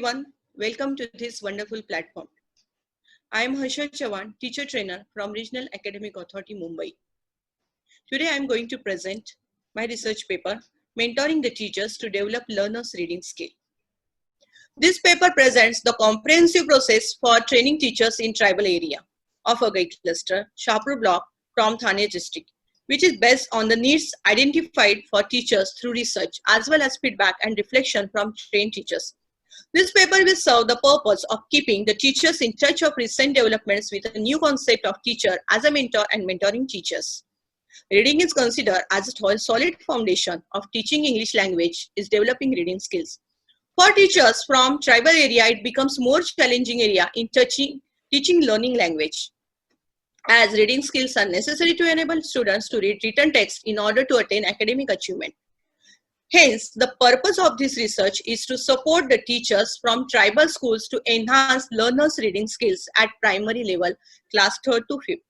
everyone, welcome to this wonderful platform. I am Harsha Chavan, teacher trainer from Regional Academic Authority, Mumbai. Today I am going to present my research paper, Mentoring the Teachers to Develop Learners' Reading Skill. This paper presents the comprehensive process for training teachers in tribal area of Agai cluster, Shahpur block from Thane district, which is based on the needs identified for teachers through research as well as feedback and reflection from trained teachers. This paper will serve the purpose of keeping the teachers in touch of recent developments with a new concept of teacher as a mentor and mentoring teachers. Reading is considered as a solid foundation of teaching English language is developing reading skills. For teachers from tribal area, it becomes more challenging area in teaching learning language, as reading skills are necessary to enable students to read written text in order to attain academic achievement. Hence, the purpose of this research is to support the teachers from tribal schools to enhance learners' reading skills at primary level, class 3rd to 5th.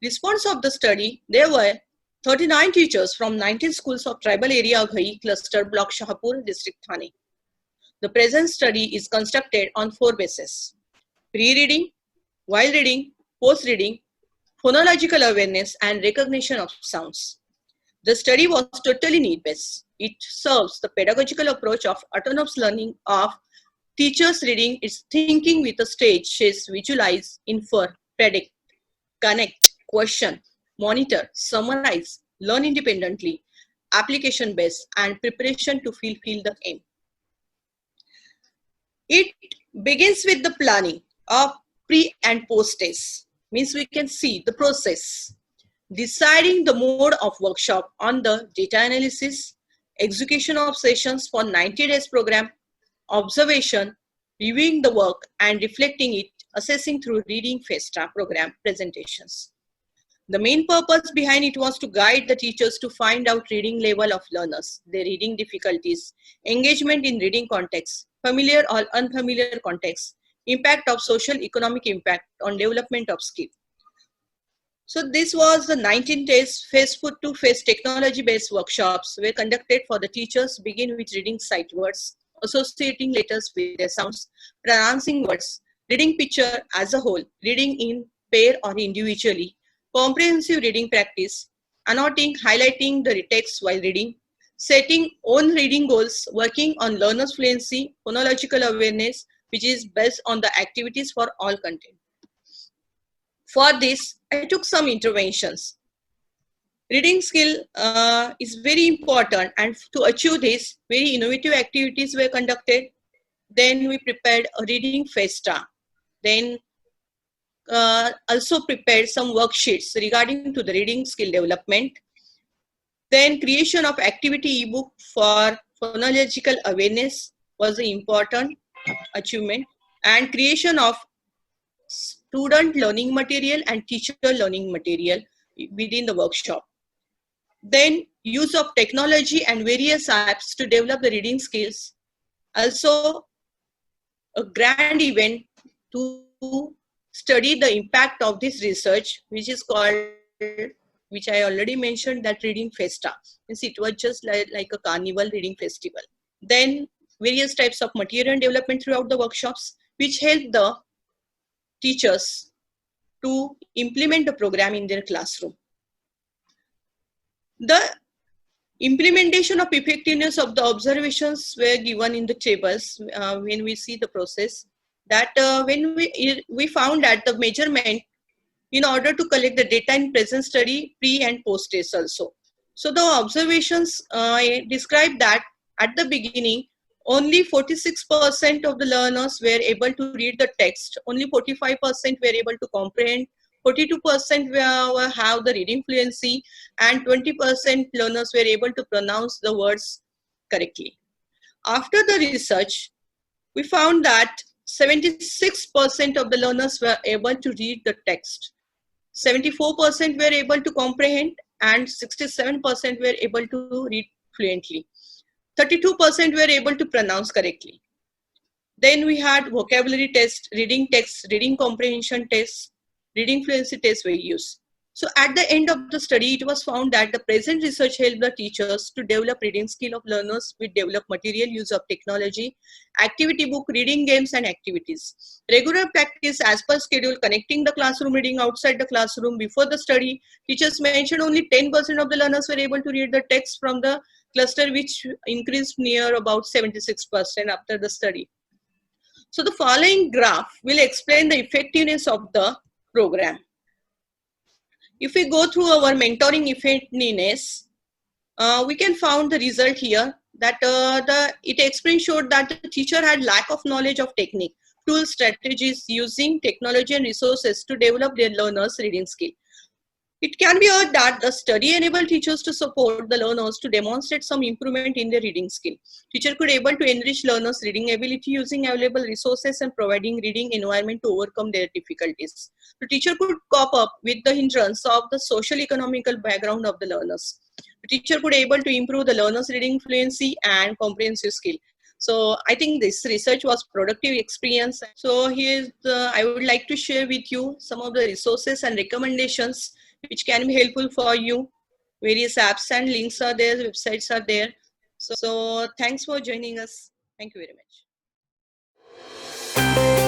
Response of the study, there were 39 teachers from 19 schools of tribal area Aghai cluster block Shahpur district Thane. The present study is constructed on 4 bases: pre-reading, while reading, post-reading, phonological awareness, and recognition of sounds. The study was totally need-based. It serves the pedagogical approach of autonomous learning of teachers reading its thinking with a stages: visualize, infer, predict, connect, question, monitor, summarize, learn independently, application-based, and preparation to fulfill the aim. It begins with the planning of pre and post tests. Means we can see the process. Deciding the mode of workshop on the data analysis, execution of sessions for 90 days program, observation, reviewing the work and reflecting it, assessing through reading FESTA program presentations. The main purpose behind it was to guide the teachers to find out reading level of learners, their reading difficulties, engagement in reading context, familiar or unfamiliar context, impact of social economic impact on development of skill. So this was the 19 days face-to-face technology-based workshops were conducted for the teachers. Begin with reading sight words, associating letters with their sounds, pronouncing words, reading picture as a whole, reading in pair or individually, comprehensive reading practice, annotating, highlighting the text while reading, setting own reading goals, working on learners' fluency, phonological awareness, which is based on the activities for all content. For this, I took some interventions. Reading skill is very important, and to achieve this, very innovative activities were conducted. Then we prepared a reading FESTA. Then also prepared some worksheets regarding to the reading skill development. Then creation of activity ebook for phonological awareness was an important achievement, and creation of student learning material and teacher learning material within the workshop. Then use of technology and various apps to develop the reading skills. Also a grand event to study the impact of this research, which is called, which I already mentioned, that reading FESTA. Means it was just like a carnival reading festival. Then various types of material development throughout the workshops, which helped the teachers to implement the program in their classroom. The implementation of effectiveness of the observations were given in the tables when we see the process. That when we found that the measurement in order to collect the data in present study, pre and post test also. So the observations describe that at the beginning, only 46% of the learners were able to read the text, only 45% were able to comprehend, 42% have the reading fluency, and 20% learners were able to pronounce the words correctly. After the research, we found that 76% of the learners were able to read the text, 74% were able to comprehend, and 67% were able to read fluently. 32% were able to pronounce correctly. Then we had vocabulary test, reading text, reading comprehension tests, reading fluency tests were used. So at the end of the study, it was found that the present research helped the teachers to develop reading skill of learners with developed material use of technology, activity book, reading games and activities. Regular practice as per schedule, connecting the classroom reading outside the classroom before the study. Teachers mentioned only 10% of the learners were able to read the text from the cluster, which increased near about 76% after the study. So the following graph will explain the effectiveness of the program. If we go through our mentoring effectiveness, we can find the result here that it explained showed that the teacher had lack of knowledge of technique, tools, strategies using technology and resources to develop their learners' reading skill. It can be heard that the study enabled teachers to support the learners to demonstrate some improvement in their reading skill. Teacher could able to enrich learners' reading ability using available resources and providing reading environment to overcome their difficulties. The teacher could cope up with the hindrance of the social economical background of the learners. The teacher could able to improve the learners' reading fluency and comprehensive skill. So I think this research was productive experience. So I would like to share with you some of the resources and recommendations which can be helpful for you. Various apps and links are there, websites are there. So thanks for joining us. Thank you very much.